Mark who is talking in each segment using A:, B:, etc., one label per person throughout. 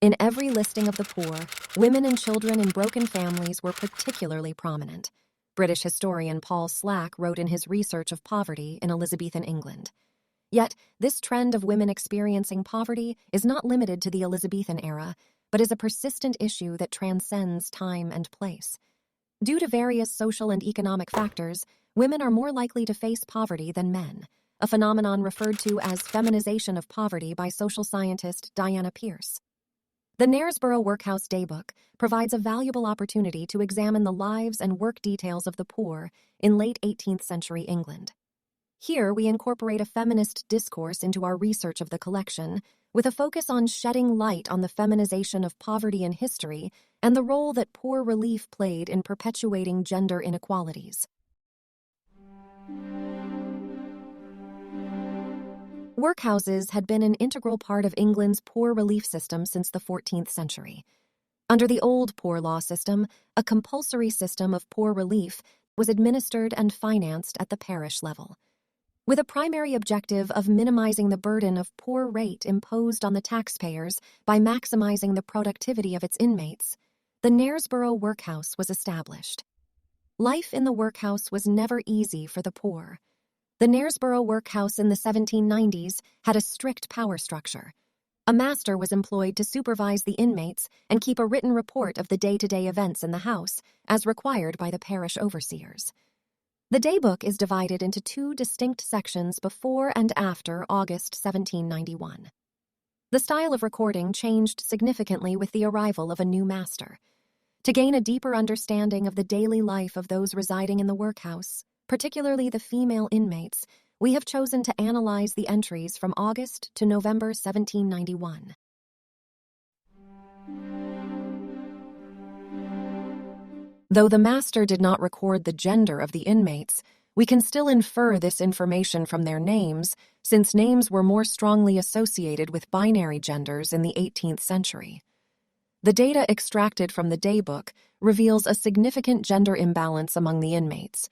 A: In every listing of the poor, women and children in broken families were particularly prominent. British historian Paul Slack wrote in his research of poverty in Elizabethan England. Yet, this trend of women experiencing poverty is not limited to the Elizabethan era, but is a persistent issue that transcends time and place. Due to various social and economic factors, women are more likely to face poverty than men, a phenomenon referred to as feminization of poverty by social scientist Diana Pierce. The Knaresborough Workhouse Daybook provides a valuable opportunity to examine the lives and work details of the poor in late 18th century England. Here, we incorporate a feminist discourse into our research of the collection, with a focus on shedding light on the feminization of poverty in history and the role that poor relief played in perpetuating gender inequalities. Workhouses had been an integral part of England's poor relief system since the 14th century. Under the old poor law system, a compulsory system of poor relief was administered and financed at the parish level. With a primary objective of minimizing the burden of poor rate imposed on the taxpayers by maximizing the productivity of its inmates, the Knaresborough Workhouse was established. Life in the workhouse was never easy for the poor. The Knaresborough Workhouse in the 1790s had a strict power structure. A master was employed to supervise the inmates and keep a written report of the day-to-day events in the house, as required by the parish overseers. The daybook is divided into two distinct sections before and after August 1791. The style of recording changed significantly with the arrival of a new master. To gain a deeper understanding of the daily life of those residing in the workhouse, particularly the female inmates, we have chosen to analyze the entries from August to November 1791. Though the master did not record the gender of the inmates, we can still infer this information from their names, since names were more strongly associated with binary genders in the 18th century. The data extracted from the daybook reveals a significant gender imbalance among the inmates.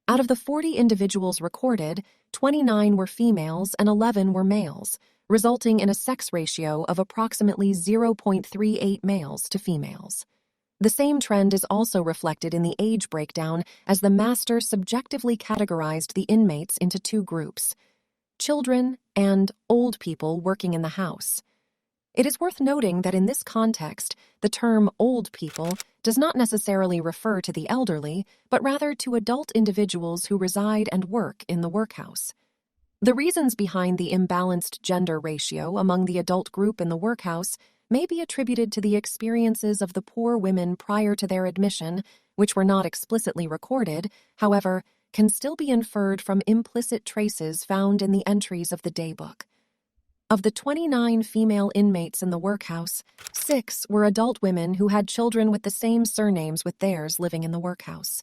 A: Out of the 40 individuals recorded, 29 were females and 11 were males, resulting in a sex ratio of approximately 0.38 males to females. The same trend is also reflected in the age breakdown, as the master subjectively categorized the inmates into two groups: children and old people working in the house. It is worth noting that in this context, the term old people does not necessarily refer to the elderly, but rather to adult individuals who reside and work in the workhouse. The reasons behind the imbalanced gender ratio among the adult group in the workhouse may be attributed to the experiences of the poor women prior to their admission, which were not explicitly recorded, however, can still be inferred from implicit traces found in the entries of the daybook. Of the 29 female inmates in the workhouse, 6 were adult women who had children with the same surnames with theirs living in the workhouse.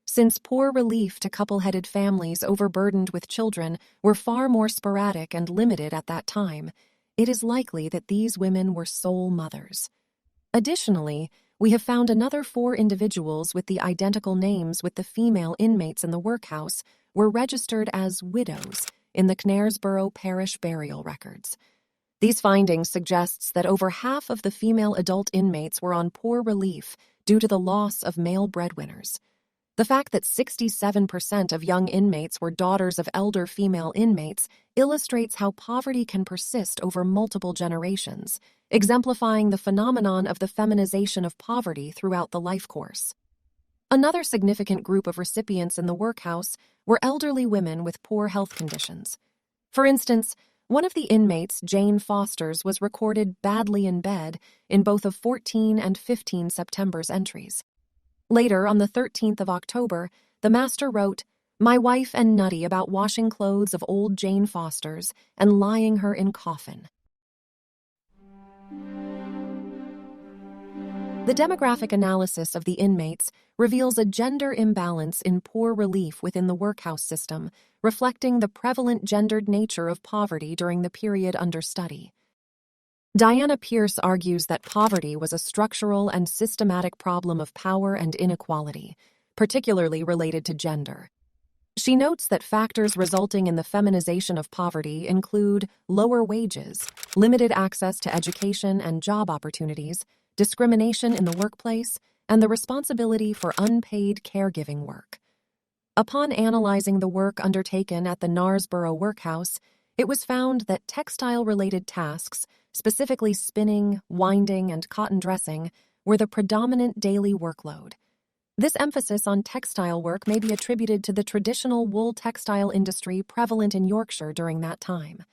A: Since poor relief to couple-headed families overburdened with children were far more sporadic and limited at that time, it is likely that these women were sole mothers. Additionally, we have found another 4 individuals with the identical names with the female inmates in the workhouse were registered as widows in the Knaresborough parish burial records. These findings suggests that over half of the female adult inmates were on poor relief due to the loss of male breadwinners. The fact that 67% of young inmates were daughters of elder female inmates illustrates how poverty can persist over multiple generations, exemplifying the phenomenon of the feminization of poverty throughout the life course. Another significant group of recipients in the workhouse were elderly women with poor health conditions. For instance, one of the inmates, Jane Foster's, was recorded badly in bed in both of 14 and 15 September's entries. Later, on the 13th of October, the master wrote, "My wife and Nutty about washing clothes of old Jane Foster's and lying her in coffin." The demographic analysis of the inmates reveals a gender imbalance in poor relief within the workhouse system, reflecting the prevalent gendered nature of poverty during the period under study. Diana Pierce argues that poverty was a structural and systematic problem of power and inequality, particularly related to gender. She notes that factors resulting in the feminization of poverty include lower wages, limited access to education and job opportunities, discrimination in the workplace, and the responsibility for unpaid caregiving work. Upon analyzing the work undertaken at the Knaresborough Workhouse, it was found that textile-related tasks, specifically spinning, winding, and cotton dressing, were the predominant daily workload. This emphasis on textile work may be attributed to the traditional wool textile industry prevalent in Yorkshire during that time.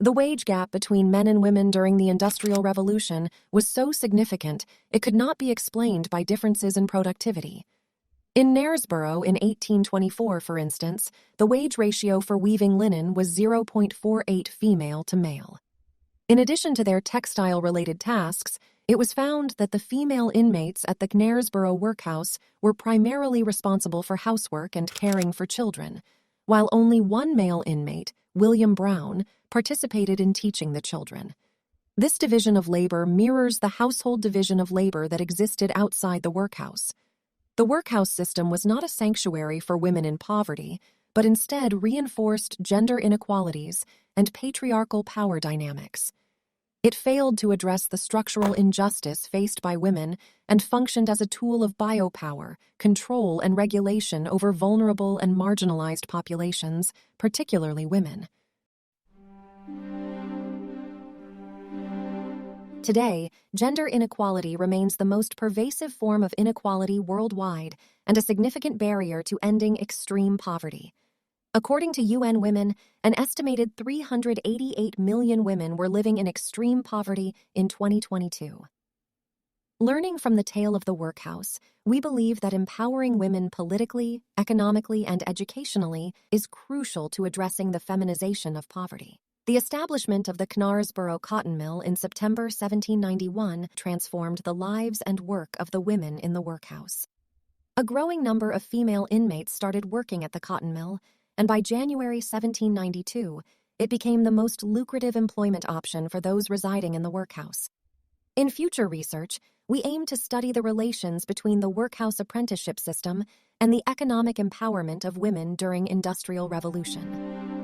A: The wage gap between men and women during the Industrial Revolution was so significant it could not be explained by differences in productivity. In Knaresborough in 1824, for instance, the wage ratio for weaving linen was 0.48 female to male. In addition to their textile-related tasks, it was found that the female inmates at the Knaresborough Workhouse were primarily responsible for housework and caring for children, while only one male inmate, William Brown, participated in teaching the children. This division of labor mirrors the household division of labor that existed outside the workhouse. The workhouse system was not a sanctuary for women in poverty, but instead reinforced gender inequalities and patriarchal power dynamics. It failed to address the structural injustice faced by women and functioned as a tool of biopower, control, and regulation over vulnerable and marginalized populations, particularly women. Today, gender inequality remains the most pervasive form of inequality worldwide and a significant barrier to ending extreme poverty. According to UN Women, an estimated 388 million women were living in extreme poverty in 2022. Learning from the tale of the workhouse, we believe that empowering women politically, economically, and educationally is crucial to addressing the feminization of poverty. The establishment of the Knaresborough cotton mill in September 1791 transformed the lives and work of the women in the workhouse. A growing number of female inmates started working at the cotton mill, and by January 1792, it became the most lucrative employment option for those residing in the workhouse. In future research, we aim to study the relations between the workhouse apprenticeship system and the economic empowerment of women during Industrial Revolution.